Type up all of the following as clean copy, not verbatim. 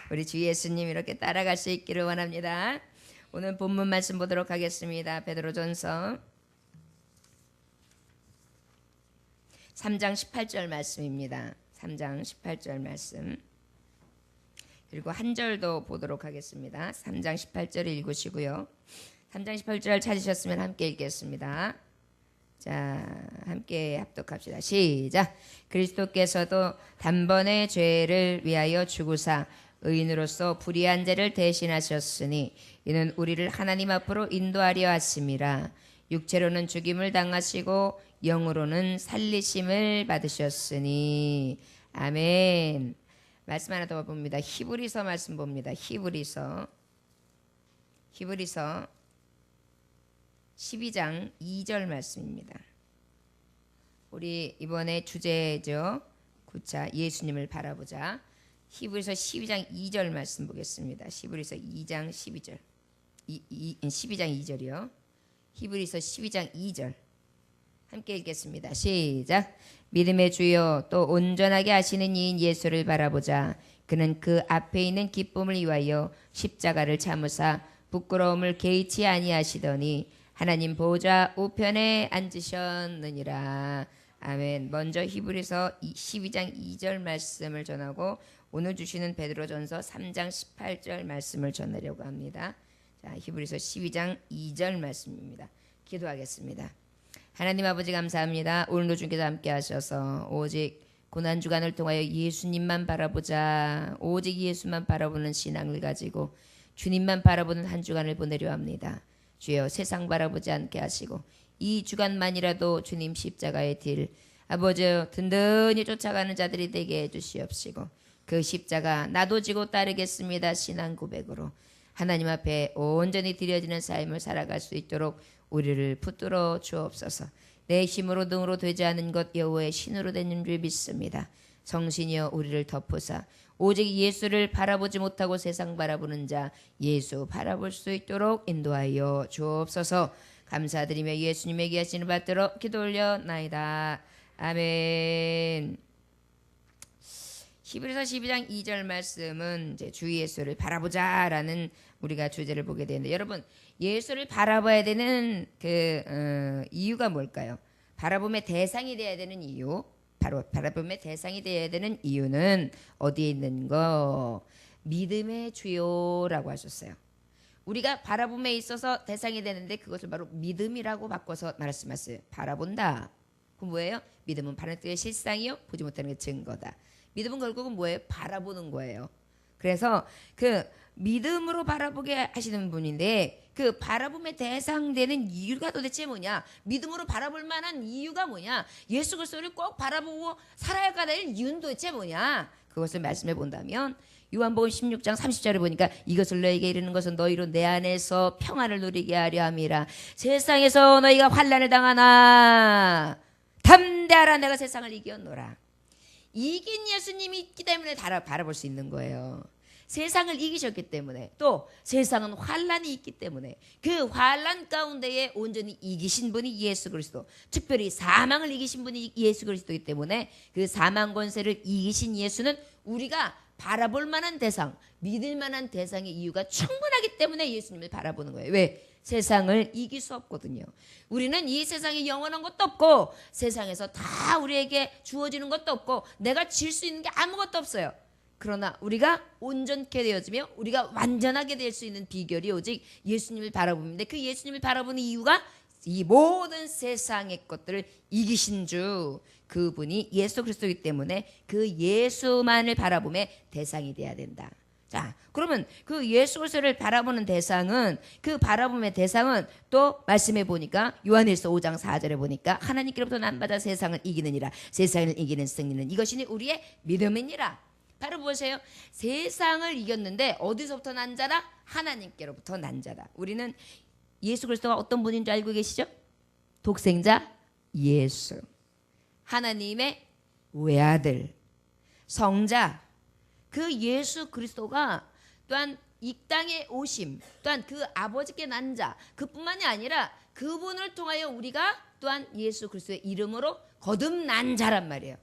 우리 주 예수님 이렇게 따라갈 수 있기를 원합니다. 오늘 본문 말씀 보도록 하겠습니다. 베드로전서 3장 18절 말씀입니다. 3장 18절 말씀. 그리고 한 절도 보도록 하겠습니다. 3장 18절 읽으시고요. 3장 18절 찾으셨으면 함께 읽겠습니다. 자, 함께 합독합시다. 시작. 그리스도께서도 단번에 죄를 위하여 죽으사 의인으로서 불의한 죄를 대신하셨으니 이는 우리를 하나님 앞으로 인도하려 하심이라. 육체로는 죽임을 당하시고 영으로는 살리심을 받으셨으니. 아멘. 말씀 하나 더 봅니다. 히브리서 말씀 봅니다. 히브리서 12장 2절 말씀입니다. 우리 이번에 주제죠. 9차 예수님을 바라보자. 히브리서 12장 2절 말씀 보겠습니다. 히브리서 2장 12절 12장 2절이요. 히브리서 12장 2절 함께 읽겠습니다. 시작. 믿음의 주여 또 온전하게 하시는 이인 예수를 바라보자. 그는 그 앞에 있는 기쁨을 위하여 십자가를 참으사 부끄러움을 개의치 아니하시더니 하나님 보좌 우편에 앉으셨느니라. 아멘. 먼저 히브리서 12장 2절 말씀을 전하고 오늘 주시는 베드로전서 3장 18절 말씀을 전하려고 합니다. 자, 히브리서 12장 2절 말씀입니다. 기도하겠습니다. 하나님 아버지 감사합니다. 오늘도 주께서 함께 하셔서 오직 고난주간을 통하여 예수님만 바라보자. 오직 예수만 바라보는 신앙을 가지고 주님만 바라보는 한 주간을 보내려 합니다. 주여 세상 바라보지 않게 하시고 이 주간만이라도 주님 십자가의 길 아버지 든든히 쫓아가는 자들이 되게 해주시옵시고 그 십자가 나도 지고 따르겠습니다. 신앙 고백으로 하나님 앞에 온전히 드려지는 삶을 살아갈 수 있도록 우리를 붙들어 주옵소서. 내 힘으로 능으로 되지 않은 것 여호와의 신으로 되는 줄 믿습니다. 성신이여 우리를 덮으사 오직 예수를 바라보지 못하고 세상 바라보는 자 예수 바라볼 수 있도록 인도하여 주옵소서. 감사드리며 예수님의 귀하신을 받들어 기도 올려나이다. 아멘. 히브리서 12장 2절 말씀은 이제 주 예수를 바라보자라는 우리가 주제를 보게 되는데 여러분 예수를 바라봐야 되는 이유가 뭘까요? 바라봄의 대상이 되어야 되는 이유. 바로 바라봄의 대상이 되어야 되는 이유는 어디에 있는 거? 믿음의 주요라고 하셨어요. 우리가 바라봄에 있어서 대상이 되는데 그것을 바로 믿음이라고 바꿔서 말씀하셨어요. 바라본다. 그럼 뭐예요? 믿음은 바라는 뜻의 실상이요 보지 못하는 게 증거다. 믿음은 결국은 뭐예요? 바라보는 거예요. 그래서 그 믿음으로 바라보게 하시는 분인데 그 바라봄의 대상되는 이유가 도대체 뭐냐? 믿음으로 바라볼 만한 이유가 뭐냐? 예수 그리스도를 꼭 바라보고 살아야 될 이유는 도대체 뭐냐? 그것을 말씀해 본다면 요한복음 16장 30절에 보니까 이것을 너에게 이르는 것은 너희로 내 안에서 평안을 누리게 하려 함이라. 세상에서 너희가 환난을 당하나 담대하라 내가 세상을 이겼노라. 이긴 예수님이 있기 때문에 바라볼 수 있는 거예요. 세상을 이기셨기 때문에 또 세상은 환난이 있기 때문에 그 환난 가운데에 온전히 이기신 분이 예수 그리스도, 특별히 사망을 이기신 분이 예수 그리스도이기 때문에 그 사망 권세를 이기신 예수는 우리가 바라볼 만한 대상, 믿을 만한 대상의 이유가 충분하기 때문에 예수님을 바라보는 거예요. 왜? 세상을 이길 수 없거든요. 우리는 이 세상에 영원한 것도 없고 세상에서 다 우리에게 주어지는 것도 없고 내가 질 수 있는 게 아무것도 없어요. 그러나 우리가 온전케 되어지며 우리가 완전하게 될 수 있는 비결이 오직 예수님을 바라봅니다. 그 예수님을 바라보는 이유가 이 모든 세상의 것들을 이기신 주 그분이 예수 그리스도이기 때문에 그 예수만을 바라봄의 대상이 돼야 된다. 자, 그러면 그 예수 그리스도를 바라보는 대상은 그 바라봄의 대상은 또 말씀해 보니까 요한일서 5장 4절에 보니까 하나님께로부터 난 받아 세상을 이기느니라. 세상을 이기는 승리는 이것이니 우리의 믿음이니라. 바로 보세요. 세상을 이겼는데 어디서부터 난 자라? 하나님께로부터 난 자라. 우리는 예수 그리스도가 어떤 분인 줄 알고 계시죠? 독생자 예수, 하나님의 외아들, 성자 그 예수 그리스도가 또한 이 땅에 오심, 또한 그 아버지께 난 자 그뿐만이 아니라 그분을 통하여 우리가 또한 예수 그리스도의 이름으로 거듭난 자란 말이에요.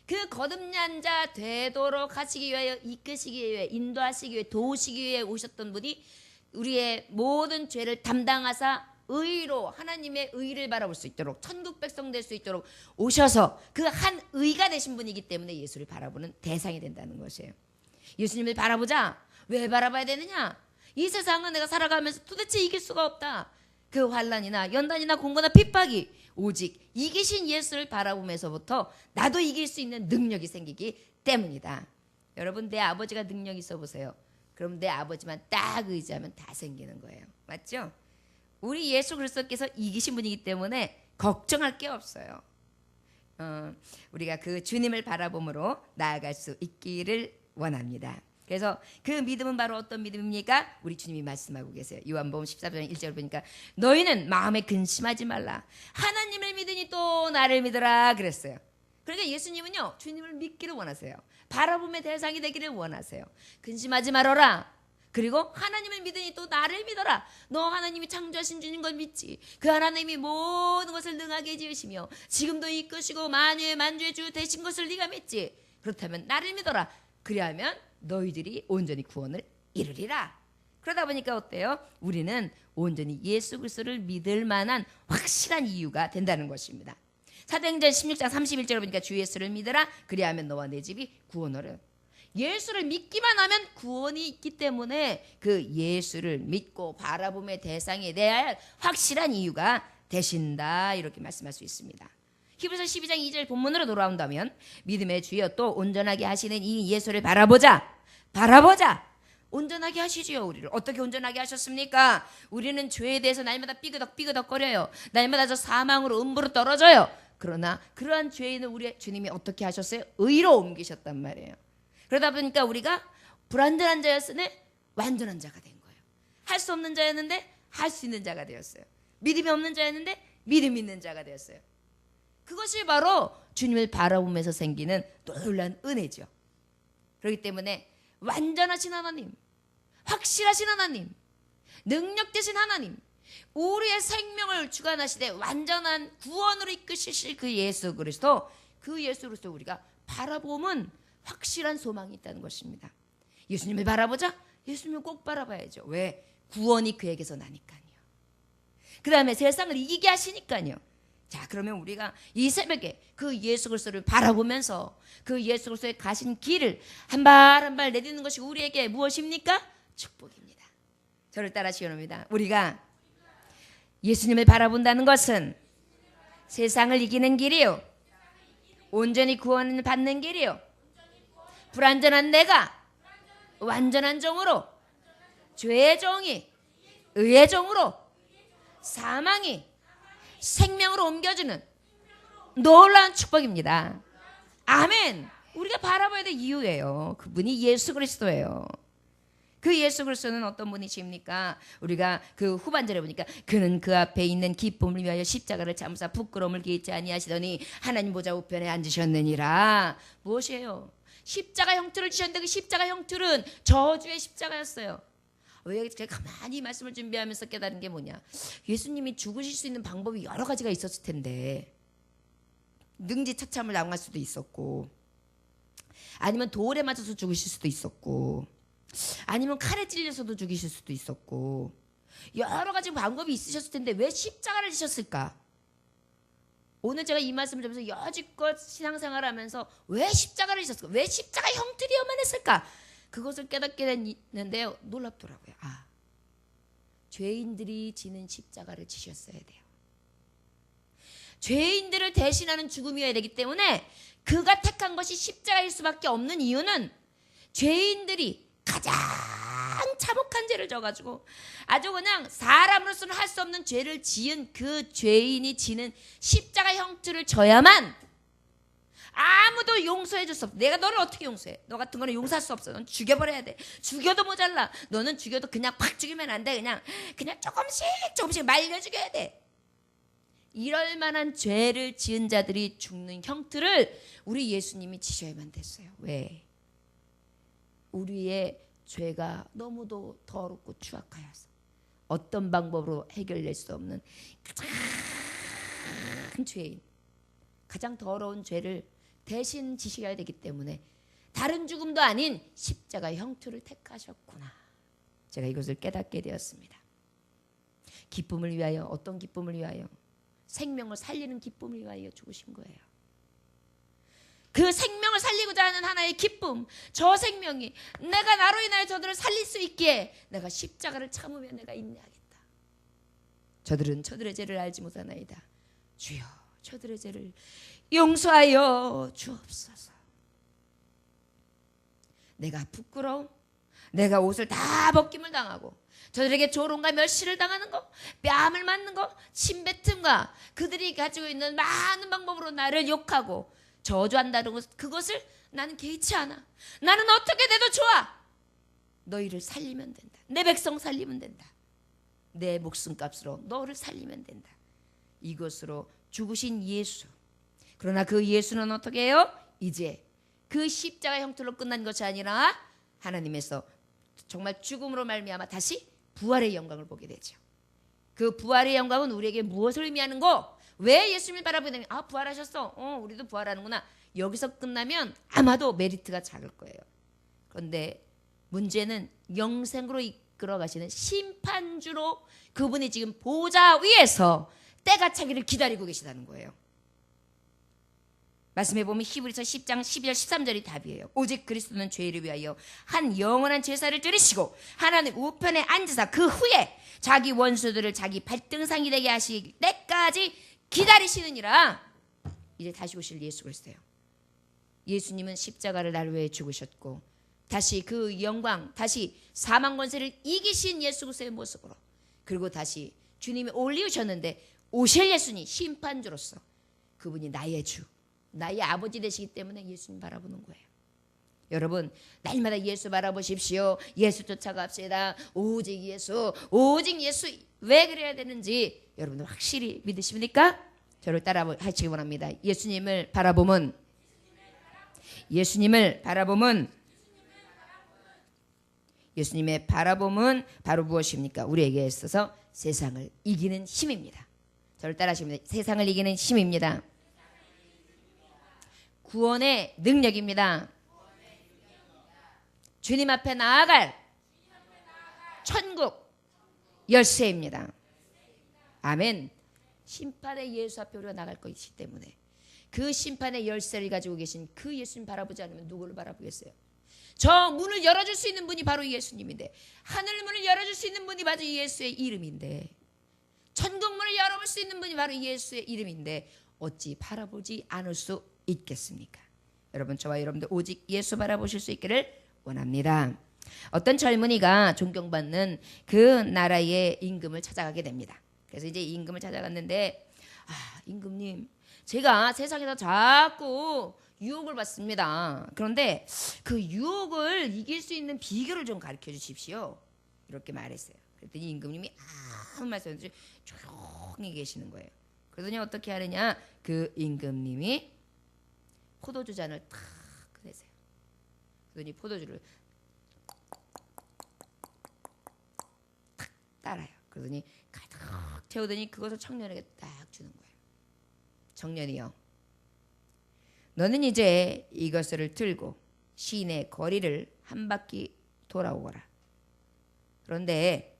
그 거듭난 자 되도록 하시기 위하여, 이끄시기 위해, 인도하시기 위해, 도우시기 위해 오셨던 분이 우리의 모든 죄를 담당하사 의로, 하나님의 의를 바라볼 수 있도록, 천국 백성 될 수 있도록 오셔서 그 한 의가 되신 분이기 때문에 예수를 바라보는 대상이 된다는 것이에요. 예수님을 바라보자. 왜 바라봐야 되느냐? 이 세상은 내가 살아가면서 도대체 이길 수가 없다. 그 환난이나 연단이나 공고나 핍박이 오직 이기신 예수를 바라보면서부터 나도 이길 수 있는 능력이 생기기 때문이다. 여러분, 내 아버지가 능력 있어 보세요. 그럼 내 아버지만 딱 의지하면 다 생기는 거예요. 맞죠? 우리 예수 그리스도께서 이기신 분이기 때문에 걱정할 게 없어요. 우리가 그 주님을 바라봄으로 나아갈 수 있기를 원합니다. 그래서 그 믿음은 바로 어떤 믿음입니까? 우리 주님이 말씀하고 계세요. 요한복음 14장 1절 보니까 너희는 마음에 근심하지 말라. 하나님을 믿으니 또 나를 믿어라 그랬어요. 그러니까 예수님은요, 주님을 믿기를 원하세요. 바라봄의 대상이 되기를 원하세요. 근심하지 말아라. 그리고 하나님을 믿으니 또 나를 믿어라. 너 하나님이 창조하신 주님 걸 믿지. 그 하나님이 모든 것을 능하게 지으시며 지금도 이끄시고 만유의 만주의 주 되신 것을 네가 믿지. 그렇다면 나를 믿어라. 그리하면 너희들이 온전히 구원을 이루리라. 그러다 보니까 어때요? 우리는 온전히 예수 그리스도를 믿을 만한 확실한 이유가 된다는 것입니다. 사도행전 16장 31절에 보니까 주 예수를 믿으라. 그리하면 너와 내 집이 구원을. 예수를 믿기만 하면 구원이 있기 때문에 그 예수를 믿고 바라봄의 대상이 되어야 할 확실한 이유가 되신다. 이렇게 말씀할 수 있습니다. 히브리서 12장 2절 본문으로 돌아온다면 믿음의 주여 또 온전하게 하시는 이 예수를 바라보자. 온전하게 하시지요. 우리를 어떻게 온전하게 하셨습니까? 우리는 죄에 대해서 날마다 삐그덕거려요. 날마다 저 사망으로 음부로 떨어져요. 그러나 그러한 죄인을 우리 주님이 어떻게 하셨어요? 의로 옮기셨단 말이에요. 그러다 보니까 우리가 불완전한 자였으니 완전한 자가 된 거예요. 할 수 없는 자였는데 할 수 있는 자가 되었어요. 믿음이 없는 자였는데 믿음 있는 자가 되었어요. 그것이 바로 주님을 바라보면서 생기는 놀라운 은혜죠. 그렇기 때문에 완전하신 하나님, 확실하신 하나님, 능력되신 하나님, 우리의 생명을 주관하시되 완전한 구원으로 이끄실 그 예수 그리스도, 그 예수 그리스도 우리가 바라보면 확실한 소망이 있다는 것입니다. 예수님을 바라보자. 예수님을 꼭 바라봐야죠. 왜? 구원이 그에게서 나니까요. 그 다음에 세상을 이기게 하시니까요. 자, 그러면 우리가 이 새벽에 그 예수 그리스도를 바라보면서 그 예수 그리스도의 가신 길을 한 발 한 발 내딛는 것이 우리에게 무엇입니까? 축복입니다. 저를 따라하시기 바랍니다. 우리가 예수님을 바라본다는 것은 세상을 이기는 길이요, 온전히 구원을 받는 길이요, 불완전한 내가 완전한 종으로, 죄의 종이 의의 종으로, 사망이 생명으로 옮겨주는 놀라운 축복입니다. 아멘. 우리가 바라봐야 될 이유예요. 그분이 예수 그리스도예요. 그 예수 그리스도는 어떤 분이십니까? 우리가 그 후반절에 보니까 그는 그 앞에 있는 기쁨을 위하여 십자가를 참으사 부끄러움을 개의치 아니하시더니 하나님 보좌 우편에 앉으셨느니라. 무엇이에요? 십자가 형틀을 지셨는데 그 십자가 형틀은 저주의 십자가였어요. 왜 제가 가만히 말씀을 준비하면서 깨달은 게 뭐냐? 예수님이 죽으실 수 있는 방법이 여러 가지가 있었을 텐데, 능지처참을 당할 수도 있었고, 아니면 돌에 맞아서 죽으실 수도 있었고, 아니면 칼에 찔려서도 죽이실 수도 있었고, 여러 가지 방법이 있으셨을 텐데 왜 십자가를 지셨을까? 오늘 제가 이 말씀을 들으면서 여지껏 신앙생활을 하면서 왜 십자가를 지셨을까? 왜 십자가 형틀이어만 했을까? 그것을 깨닫게 됐는데요, 놀랍더라고요. 아, 죄인들이 지는 십자가를 지셨어야 돼요. 죄인들을 대신하는 죽음이어야 되기 때문에 그가 택한 것이 십자가일 수밖에 없는 이유는 죄인들이 가장 참혹한 죄를 져가지고 아주 그냥 사람으로서는 할 수 없는 죄를 지은 그 죄인이 지는 십자가 형틀을 져야만 아무도 용서해 줄 수 없어. 내가 너를 어떻게 용서해? 너 같은 거는 용서할 수 없어. 넌 죽여버려야 돼. 죽여도 모자라. 너는 죽여도 그냥 팍 죽이면 안 돼. 그냥 조금씩 말려 죽여야 돼. 이럴 만한 죄를 지은 자들이 죽는 형틀을 우리 예수님이 지셔야만 됐어요. 왜? 우리의 죄가 너무도 더럽고 추악하여서 어떤 방법으로 해결될 수 없는 가장 죄인, 가장 더러운 죄를 대신 지셔야 되기 때문에 다른 죽음도 아닌 십자가 형투를 택하셨구나. 제가 이것을 깨닫게 되었습니다. 기쁨을 위하여, 어떤 기쁨을 위하여? 생명을 살리는 기쁨을 위하여 죽으신 거예요. 그 생명을 살리고자 하는 하나의 기쁨, 저 생명이 내가 나로 인하여 저들을 살릴 수 있기에 내가 십자가를 참으며 내가 인내하겠다. 저들은 저들의 죄를 알지 못하나이다. 주여 저들의 죄를 용서하여 주옵소서. 내가 부끄러움, 내가 옷을 다 벗김을 당하고 저들에게 조롱과 멸시를 당하는 거, 뺨을 맞는 거, 침뱉음과 그들이 가지고 있는 많은 방법으로 나를 욕하고 저주한다는 것, 그것을 나는 개의치 않아. 나는 어떻게 돼도 좋아. 너희를 살리면 된다. 내 백성 살리면 된다. 내 목숨값으로 너를 살리면 된다. 이것으로 죽으신 예수. 그러나 그 예수는 어떻게 해요? 이제 그 십자가 형틀로 끝난 것이 아니라 하나님에서 정말 죽음으로 말미암아 다시 부활의 영광을 보게 되죠. 그 부활의 영광은 우리에게 무엇을 의미하는고? 왜 예수님을 바라보게 되면 부활하셨어. 우리도 부활하는구나. 여기서 끝나면 아마도 메리트가 작을 거예요. 그런데 문제는 영생으로 이끌어 가시는 심판주로 그분이 지금 보좌 위에서 때가 차기를 기다리고 계시다는 거예요. 말씀해 보면 히브리서 10장 12절 13절이 답이에요. 오직 그리스도는 죄를 위하여 한 영원한 제사를 드리시고 하나님 우편에 앉으사 그 후에 자기 원수들을 자기 발등상이 되게 하실 때까지 기다리시느니라. 이제 다시 오실 예수 그리스도예요. 예수님은 십자가를 날 위해 죽으셨고 다시 그 영광, 다시 사망 권세를 이기신 예수 그리스도의 모습으로, 그리고 다시 주님이 올리우셨는데 오실 예수님 심판주로서 그분이 나의 주, 나의 아버지 되시기 때문에 예수님 바라보는 거예요. 여러분 날마다 예수 바라보십시오. 예수 쫓아갑시다. 오직 예수, 오직 예수. 왜 그래야 되는지 여러분들 확실히 믿으십니까? 저를 따라 하시기 원합니다. 예수님을 바라보면 예수님의 바라봄은 바로 무엇입니까? 우리에게 있어서 세상을 이기는 힘입니다. 저를 따라 하십니다. 세상을 이기는 힘입니다. 구원의 능력입니다. 주님 앞에 나아갈 천국 열쇠입니다. 아멘. 심판의 예수 앞에 우리가 나갈 것이기 때문에 그 심판의 열쇠를 가지고 계신 그 예수님 바라보지 않으면 누구를 바라보겠어요? 저 문을 열어줄 수 있는 분이 바로 예수님인데, 하늘 문을 열어줄 수 있는 분이 바로 예수의 이름인데, 천국 문을 열어볼 수 있는 분이 바로 예수의 이름인데 어찌 바라보지 않을 수 있겠습니까? 여러분, 저와 여러분들 오직 예수 바라보실 수 있기를 원합니다. 어떤 젊은이가 존경받는 그 나라의 임금을 찾아가게 됩니다. 그래서 이제 임금을 찾아갔는데, 임금님, 제가 세상에서 자꾸 유혹을 받습니다. 그런데 그 유혹을 이길 수 있는 비결을 좀 가르쳐 주십시오. 이렇게 말했어요. 그랬더니 임금님이 아무 말씀 없이 조용히 계시는 거예요. 그러더니 어떻게 하느냐? 그 임금님이 포도주 잔을 탁 꺼내세요. 그러더니 포도주를 탁 따라요. 그러더니 가득 채우더니 그것을 청년에게 딱 주는 거예요. 청년이요, 너는 이제 이것을 들고 시내 거리를 한 바퀴 돌아오거라. 그런데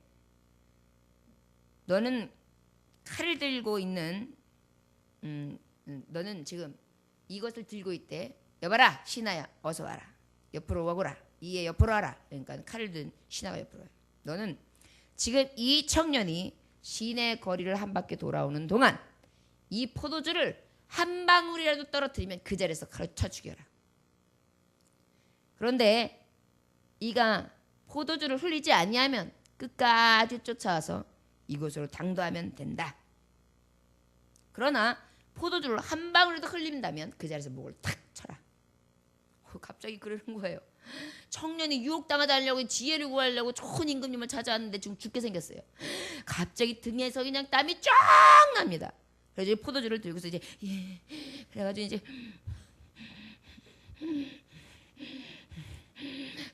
너는 칼을 들고 있는 너는 지금 이것을 들고 있대. 여봐라, 신하야, 어서 와라. 옆으로 오거라. 이에 옆으로 와라. 그러니까 칼을 든 신하가 옆으로 와요. 너는 지금 이 청년이 시내 거리를 한 바퀴 돌아오는 동안 이 포도주를 한 방울이라도 떨어뜨리면 그 자리에서 칼을 쳐 죽여라. 그런데 이가 포도주를 흘리지 아니하면 끝까지 쫓아와서 이곳으로 당도하면 된다. 그러나 포도주를 한 방울이라도 흘린다면 그 자리에서 목을 탁 쳐라. 갑자기 그러는 거예요. 청년이 유혹당하지 않으려고 지혜를 구하려고 좋은 임금님을 찾아왔는데 지금 죽게 생겼어요. 갑자기 등에서 그냥 땀이 쫙 납니다. 그래서 이제 포도주를 들고서 이제 그래가지고 이제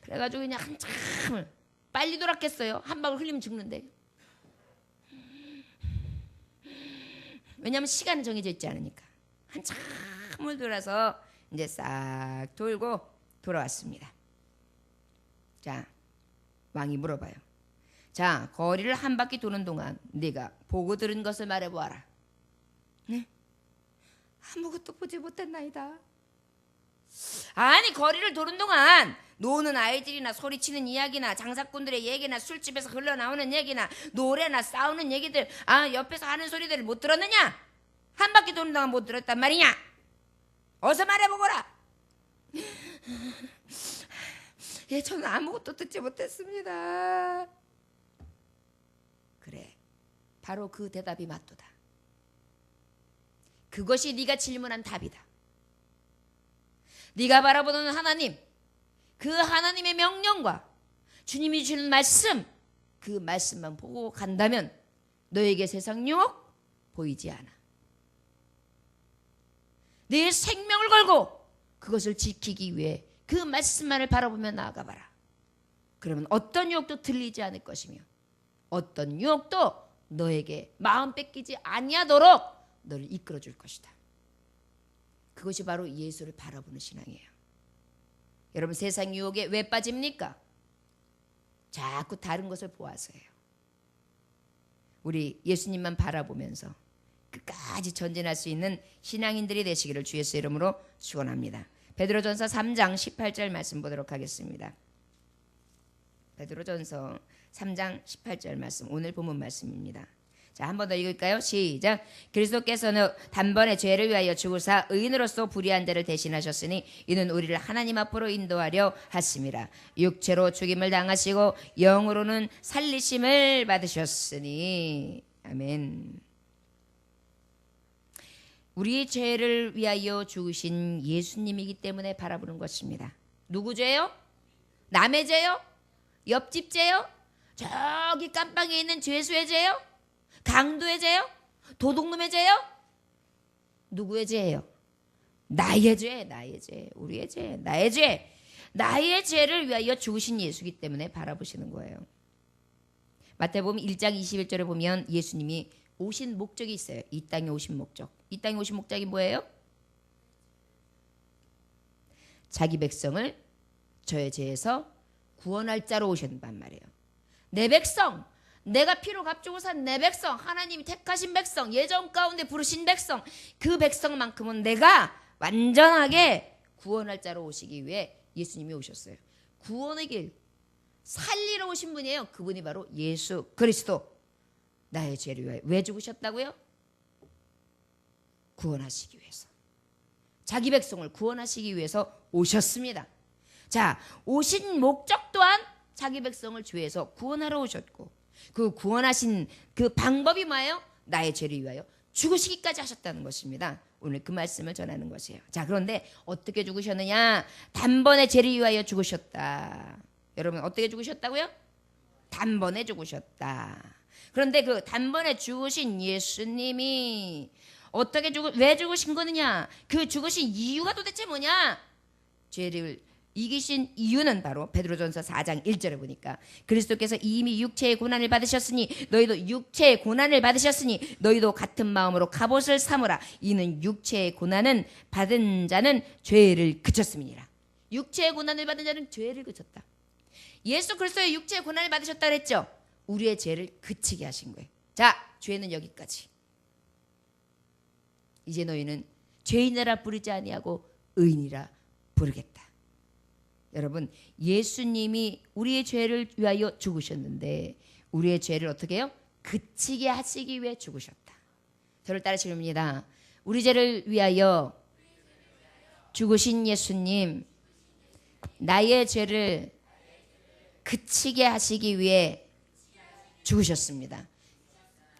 그래가지고 그냥 한참을 빨리 돌았겠어요. 한 방울 흘리면 죽는데. 왜냐하면 시간은 정해져 있지 않으니까. 한참을 돌아서 이제 싹 돌고 돌아왔습니다. 자, 왕이 물어봐요. 자, 거리를 한 바퀴 도는 동안 네가 보고 들은 것을 말해보아라. 네? 아무것도 보지 못했나이다. 아니, 거리를 도는 동안 노는 아이들이나 소리치는 이야기나 장사꾼들의 얘기나 술집에서 흘러나오는 얘기나 노래나 싸우는 얘기들, 옆에서 하는 소리들을 못 들었느냐? 한 바퀴 도는 동안 못 들었단 말이냐? 어서 말해보거라. 예, 저는 아무것도 듣지 못했습니다. 그래, 바로 그 대답이 맞도다. 그것이 네가 질문한 답이다. 네가 바라보는 하나님, 그 하나님의 명령과 주님이 주는 말씀, 그 말씀만 보고 간다면 너에게 세상 유혹 보이지 않아. 내 생명을 걸고 그것을 지키기 위해 그 말씀만을 바라보며 나아가봐라. 그러면 어떤 유혹도 들리지 않을 것이며 어떤 유혹도 너에게 마음 뺏기지 아니하도록 너를 이끌어 줄 것이다. 그것이 바로 예수를 바라보는 신앙이에요. 여러분, 세상 유혹에 왜 빠집니까? 자꾸 다른 것을 보아서예요. 우리 예수님만 바라보면서 끝까지 전진할 수 있는 신앙인들이 되시기를 주 예수의 이름으로 축원합니다. 베드로전서 3장 18절 말씀 보도록 하겠습니다. 베드로전서 3장 18절 말씀, 오늘 본문 말씀입니다. 자, 한 번 더 읽을까요? 시작. 그리스도께서는 단번에 죄를 위하여 죽으사 의인으로서 불의한 자를 대신하셨으니 이는 우리를 하나님 앞으로 인도하려 하심이라. 육체로 죽임을 당하시고 영으로는 살리심을 받으셨으니. 아멘. 우리의 죄를 위하여 죽으신 예수님이기 때문에 바라보는 것입니다. 누구 죄요? 남의 죄요? 옆집 죄요? 저기 깜방에 있는 죄수의 죄요? 강도의 죄요? 도둑놈의 죄요? 누구의 죄예요? 나의 죄, 나의 죄, 우리의 죄, 나의 죄. 나의 죄를 위하여 죽으신 예수이기 때문에 바라보시는 거예요. 마태복음 1장 21절에 보면 예수님이 오신 목적이 있어요. 이 땅에 오신 목적. 이 땅에 오신 목적이 뭐예요? 자기 백성을 저의 죄에서 구원할 자로 오셨단 말이에요. 내 백성, 내가 피로 값주고 산 내 백성, 하나님이 택하신 백성, 예정 가운데 부르신 백성, 그 백성만큼은 내가 완전하게 구원할 자로 오시기 위해 예수님이 오셨어요. 구원의 길, 살리러 오신 분이에요. 그분이 바로 예수 그리스도. 나의 죄를 위하여. 왜 죽으셨다고요? 구원하시기 위해서. 자기 백성을 구원하시기 위해서 오셨습니다. 자, 오신 목적 또한 자기 백성을 죄에서 구원하러 오셨고, 그 구원하신 그 방법이 뭐예요? 나의 죄를 위하여 죽으시기까지 하셨다는 것입니다. 오늘 그 말씀을 전하는 것이에요. 자, 그런데 어떻게 죽으셨느냐? 단번에 죄를 위하여 죽으셨다. 여러분, 어떻게 죽으셨다고요? 단번에 죽으셨다. 그런데 그 단번에 죽으신 예수님이 어떻게 왜 죽으신 거느냐? 그 죽으신 이유가 도대체 뭐냐? 죄를 이기신 이유는 바로 베드로전서 4장 1절에 보니까 그리스도께서 이미 육체의 고난을 받으셨으니 너희도 같은 마음으로 갑옷을 삼으라. 이는 육체의 고난은 받은 자는 죄를 그쳤음이니라. 육체의 고난을 받은 자는 죄를 그쳤다. 예수 그리스도의 육체의 고난을 받으셨다 그랬죠. 우리의 죄를 그치게 하신 거예요. 자, 죄는 여기까지. 이제 너희는 죄인이라 부르지 아니하고 의인이라 부르겠다. 여러분, 예수님이 우리의 죄를 위하여 죽으셨는데 우리의 죄를 어떻게 해요? 그치게 하시기 위해 죽으셨다. 저를 따르시렵니다. 우리 죄를 위하여 죽으신 예수님, 나의 죄를 그치게 하시기 위해 죽으셨습니다.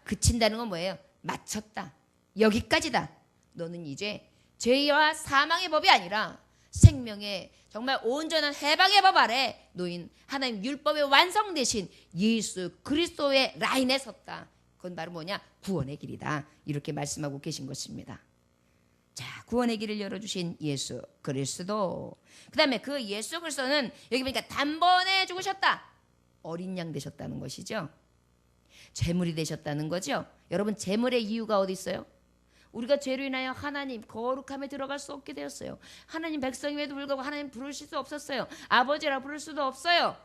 그친다는 건 뭐예요? 마쳤다. 여기까지다. 너는 이제 죄와 사망의 법이 아니라 생명의 정말 온전한 해방의 법 아래 놓인 하나님 율법의 완성되신 예수 그리스도의 라인에 섰다. 그건 바로 뭐냐? 구원의 길이다. 이렇게 말씀하고 계신 것입니다. 자, 구원의 길을 열어주신 예수 그리스도. 그 다음에 그 예수 그리스도는 여기 보니까 단번에 죽으셨다. 어린 양 되셨다는 것이죠. 제물이 되셨다는 거죠. 여러분, 제물의 이유가 어디 있어요? 우리가 죄로 인하여 하나님 거룩함에 들어갈 수 없게 되었어요. 하나님 백성임에도 불구하고 하나님 부르실 수 없었어요. 아버지라 부를 수도 없어요.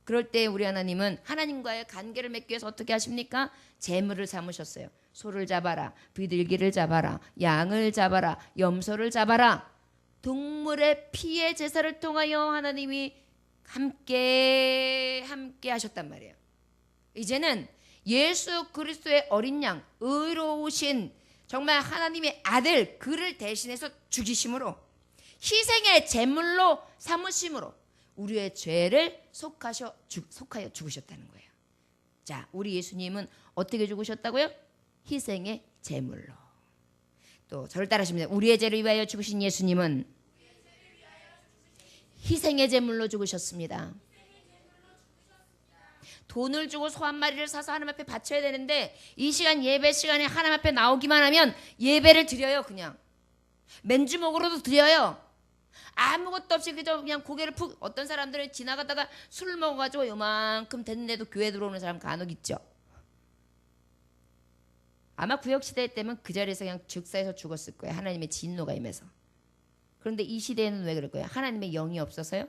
그럴 때 우리 하나님은 하나님과의 관계를 맺기 위해서 어떻게 하십니까? 제물을 삼으셨어요. 소를 잡아라, 비둘기를 잡아라, 양을 잡아라, 염소를 잡아라. 동물의 피의 제사를 통하여 하나님이 함께 하셨단 말이에요. 이제는 예수 그리스도의 어린 양, 의로우신 정말 하나님의 아들, 그를 대신해서 죽이심으로, 희생의 제물로 삼으심으로 우리의 죄를 속하여 죽으셨다는 거예요. 자, 우리 예수님은 어떻게 죽으셨다고요? 희생의 제물로. 또 저를 따라하시면 우리의 죄를 위하여 죽으신 예수님은 희생의 제물로 죽으셨습니다. 돈을 주고 소 한 마리를 사서 하나님 앞에 바쳐야 되는데 이 시간 예배 시간에 하나님 앞에 나오기만 하면 예배를 드려요. 그냥 맨주먹으로도 드려요. 아무것도 없이 그냥 고개를 푹. 어떤 사람들은 지나가다가 술 먹어가지고 요만큼 됐는데도 교회 들어오는 사람 간혹 있죠. 아마 구역시대 때면 그 자리에서 그냥 즉사해서 죽었을 거예요. 하나님의 진노가 임해서. 그런데 이 시대에는 왜 그럴 거예요? 하나님의 영이 없어서요?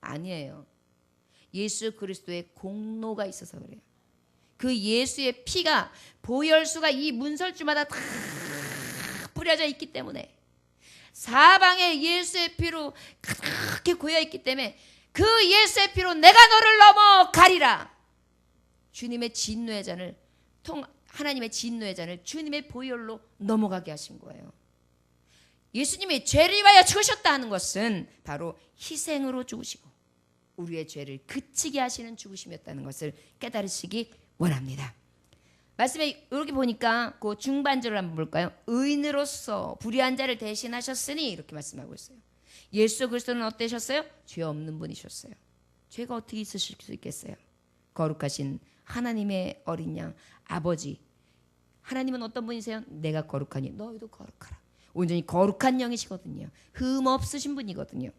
아니에요. 예수 그리스도의 공로가 있어서 그래요. 그 예수의 피가, 보혈수가 이 문설주마다 다 뿌려져 있기 때문에, 사방에 예수의 피로 그렇게 고여있기 때문에 그 예수의 피로 내가 너를 넘어가리라. 주님의 진노의 잔을 하나님의 진노의 잔을 주님의 보혈로 넘어가게 하신 거예요. 예수님이 죄를 위하여 죽으셨다 하는 것은 바로 희생으로 죽으시고 우리의 죄를 그치게 하시는 죽으심이었다는 것을 깨달으시기 원합니다. 말씀에 이렇게 보니까 그 중반절을 한번 볼까요? 의인으로서 불의한 자를 대신하셨으니 이렇게 말씀하고 있어요. 예수 그리스도는 어떠셨어요? 죄 없는 분이셨어요. 죄가 어떻게 있으실 수 있겠어요? 거룩하신 하나님의 어린 양 아버지. 하나님은 어떤 분이세요? 내가 거룩하니 너희도 거룩하라. 온전히 거룩한 영이시거든요. 흠 없으신 분이거든요.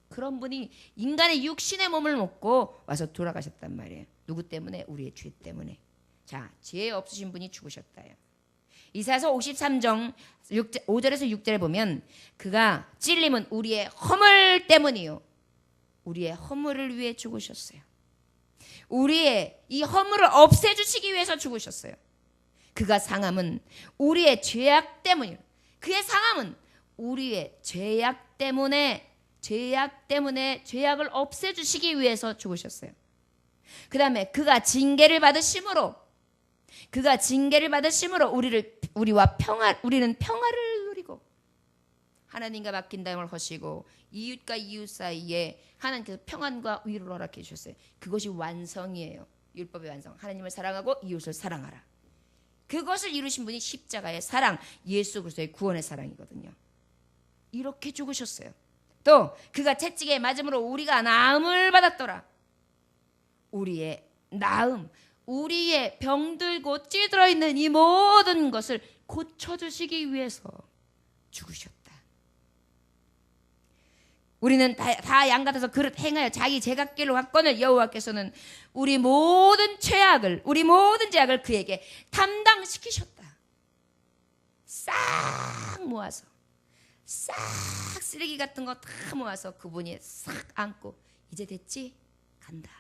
그런 분이 인간의 육신의 몸을 먹고 와서 돌아가셨단 말이에요. 누구 때문에? 우리의 죄 때문에. 자, 죄 없으신 분이 죽으셨다요. 이사야서 53장 5절에서 6절에 보면 그가 찔림은 우리의 허물 때문이요. 우리의 허물을 위해 죽으셨어요. 우리의 이 허물을 없애주시기 위해서 죽으셨어요. 그가 상함은 우리의 죄악 때문이요. 그의 상함은 우리의 죄악 때문에 죄악을 없애주시기 위해서 죽으셨어요. 그 다음에 그가 징계를 받으심으로 우리는 평화를 누리고 하나님과 맡긴 다음을 하시고 이웃과 이웃 사이에 하나님께서 평안과 위로를 허락해 주셨어요. 그것이 완성이에요. 율법의 완성. 하나님을 사랑하고 이웃을 사랑하라. 그것을 이루신 분이 십자가의 사랑, 예수 그리스도의 구원의 사랑이거든요. 이렇게 죽으셨어요. 또 그가 채찍에 맞음으로 우리가 나음을 받았더라. 우리의 나음, 우리의 병들고 찌들어 있는 이 모든 것을 고쳐주시기 위해서 죽으셨다. 우리는 다 양 같아서 그릇 행하여 자기 제각길로 갔거늘 여호와께서는 우리 모든 죄악을 그에게 담당시키셨다. 싹 모아서 싹 쓰레기 같은 거 다 모아서 그분이 싹 안고 이제 됐지? 간다.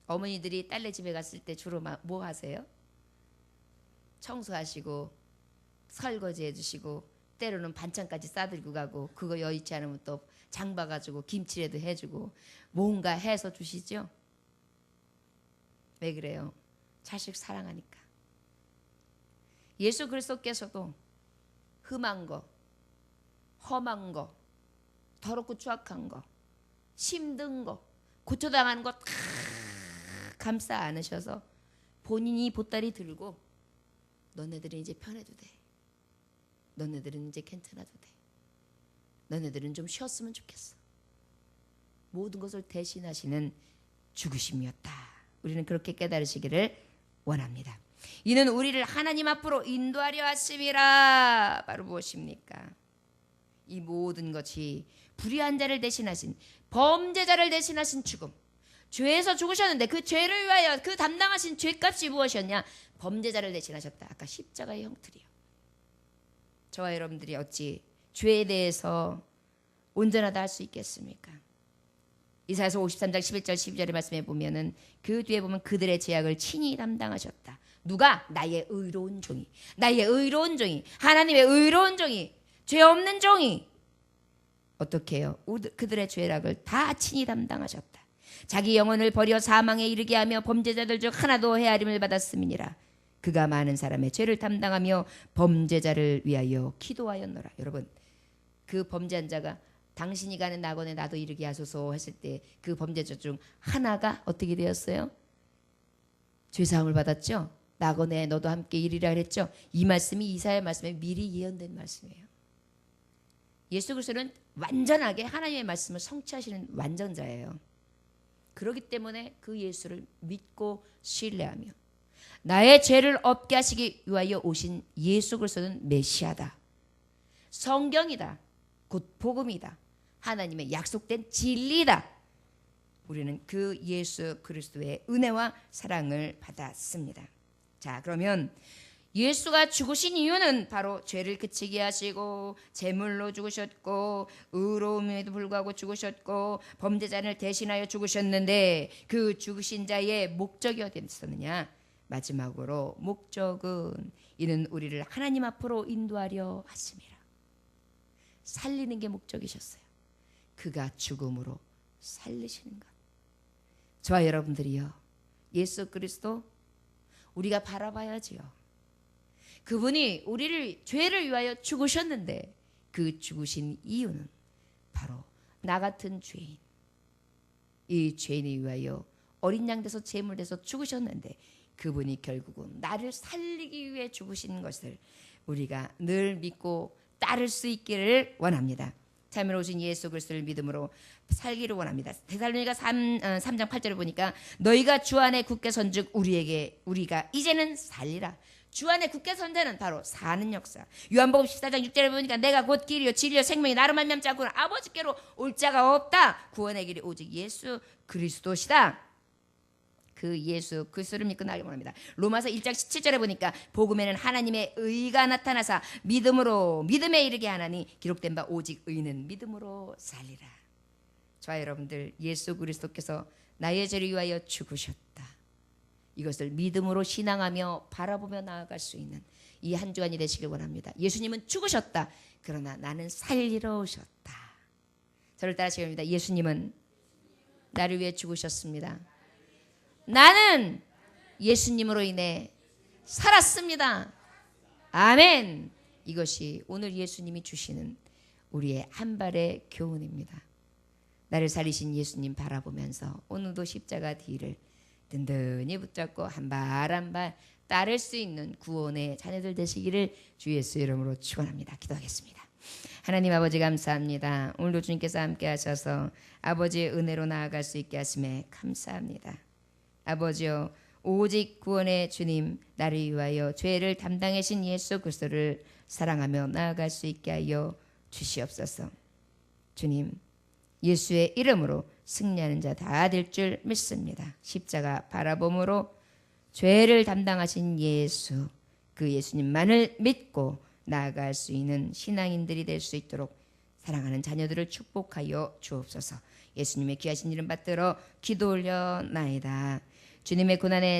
어머니들이 딸네 집에 갔을 때 주로 뭐 하세요? 청소하시고 설거지 해주시고 때로는 반찬까지 싸들고 가고 그거 여의치 않으면 또 장 봐가지고 김치라도 해주고 뭔가 해서 주시죠. 왜 그래요? 자식 사랑하니까. 예수 그리스도께서도 흠한 거, 험한 거, 더럽고 추악한 거, 힘든 거, 고쳐당하는 거 다 감싸 안으셔서 본인이 보따리 들고 너네들은 이제 편해도 돼. 너네들은 이제 괜찮아도 돼. 너네들은 좀 쉬었으면 좋겠어. 모든 것을 대신하시는 죽으심이었다. 우리는 그렇게 깨달으시기를 원합니다. 이는 우리를 하나님 앞으로 인도하려 하심이라. 바로 무엇입니까? 이 모든 것이 불의한 자를 대신하신, 범죄자를 대신하신 죽음, 죄에서 죽으셨는데 그 죄를 위하여 그 담당하신 죄값이 무엇이었냐? 범죄자를 대신하셨다. 아까 십자가의 형틀이요. 저와 여러분들이 어찌 죄에 대해서 온전하다 할 수 있겠습니까? 이사야서 53장 11절 12절의 말씀에 보면은 그 뒤에 보면 그들의 죄악을 친히 담당하셨다. 누가? 나의 의로운 종이. 나의 의로운 종이. 하나님의 의로운 종이. 죄 없는 종이. 어떻게 해요? 그들의 죄악을 다 친히 담당하셨다. 자기 영혼을 버려 사망에 이르게 하며 범죄자들 중 하나도 헤아림을 받았음이니라. 그가 많은 사람의 죄를 담당하며 범죄자를 위하여 기도하였노라. 여러분, 그 범죄한 자가 당신이 가는 낙원에 나도 이르게 하소서 했을 때 그 범죄자 중 하나가 어떻게 되었어요? 죄사함을 받았죠. 낙원에 너도 함께 이르리라 그랬죠. 이 말씀이 이사야 말씀에 미리 예언된 말씀이에요. 예수 그리스도는 완전하게 하나님의 말씀을 성취하시는 완전자예요. 그렇기 때문에 그 예수를 믿고 신뢰하며 나의 죄를 없게 하시기 위하여 오신 예수 그리스도는 메시아다. 성경이다. 곧 복음이다. 하나님의 약속된 진리다. 우리는 그 예수 그리스도의 은혜와 사랑을 받았습니다. 자, 그러면 예수가 죽으신 이유는 바로 죄를 그치게 하시고 제물로 죽으셨고 의로움에도 불구하고 죽으셨고 범죄자를 대신하여 죽으셨는데 그 죽으신 자의 목적이 어디였었느냐? 마지막으로 목적은 이는 우리를 하나님 앞으로 인도하려 하심이라. 살리는 게 목적이셨어요. 그가 죽음으로 살리시는 것. 저와 여러분들이요, 예수 그리스도 우리가 바라봐야지요. 그분이 우리를 죄를 위하여 죽으셨는데 그 죽으신 이유는 바로 나 같은 죄인, 이 죄인에 위하여 어린 양 돼서 제물 돼서 죽으셨는데 그분이 결국은 나를 살리기 위해 죽으신 것을 우리가 늘 믿고 따를 수 있기를 원합니다. 참으로 오신 예수 그리스도를 믿음으로 살기를 원합니다. 데살로니가 3장 8절을 보니까 너희가 주 안에 굳게 선즉 우리가 이제는 살리라. 주 안에 굳게 선 자는 바로 사는 역사. 요한복음 14장 6절을 보니까 내가 곧 길이요 진리요 생명이 나로 말미암지 않고는 아버지께로 올 자가 없다. 구원의 길이 오직 예수 그리스도시다. 그 예수 그리스도를 믿고 나가기 원합니다. 로마서 1장 17절에 보니까 복음에는 하나님의 의가 나타나사 믿음에 이르게 하나니 기록된 바 오직 의는 믿음으로 살리라. 저와 여러분들, 예수 그리스도께서 나의 죄를 위하여 죽으셨다. 이것을 믿음으로 신앙하며 바라보며 나아갈 수 있는 이 한 주간이 되시길 원합니다. 예수님은 죽으셨다. 그러나 나는 살리러 오셨다. 저를 따라하시기 바랍니다. 예수님은 나를 위해 죽으셨습니다. 나는 예수님으로 인해 살았습니다. 아멘. 이것이 오늘 예수님이 주시는 우리의 한 발의 교훈입니다. 나를 살리신 예수님 바라보면서 오늘도 십자가 뒤를 든든히 붙잡고 한 발 한 발 따를 수 있는 구원의 자녀들 되시기를 주 예수 이름으로 축원합니다. 기도하겠습니다. 하나님 아버지 감사합니다. 오늘도 주님께서 함께 하셔서 아버지의 은혜로 나아갈 수 있게 하심에 감사합니다. 아버지여, 오직 구원의 주님, 나를 위하여 죄를 담당하신 예수 그리스도를 사랑하며 나아갈 수 있게 하여 주시옵소서. 주님, 예수의 이름으로 승리하는 자 다 될 줄 믿습니다. 십자가 바라봄으로 죄를 담당하신 예수, 그 예수님만을 믿고 나아갈 수 있는 신앙인들이 될 수 있도록 사랑하는 자녀들을 축복하여 주옵소서. 예수님의 귀하신 이름 받들어 기도 올려나이다. 주님의 고난에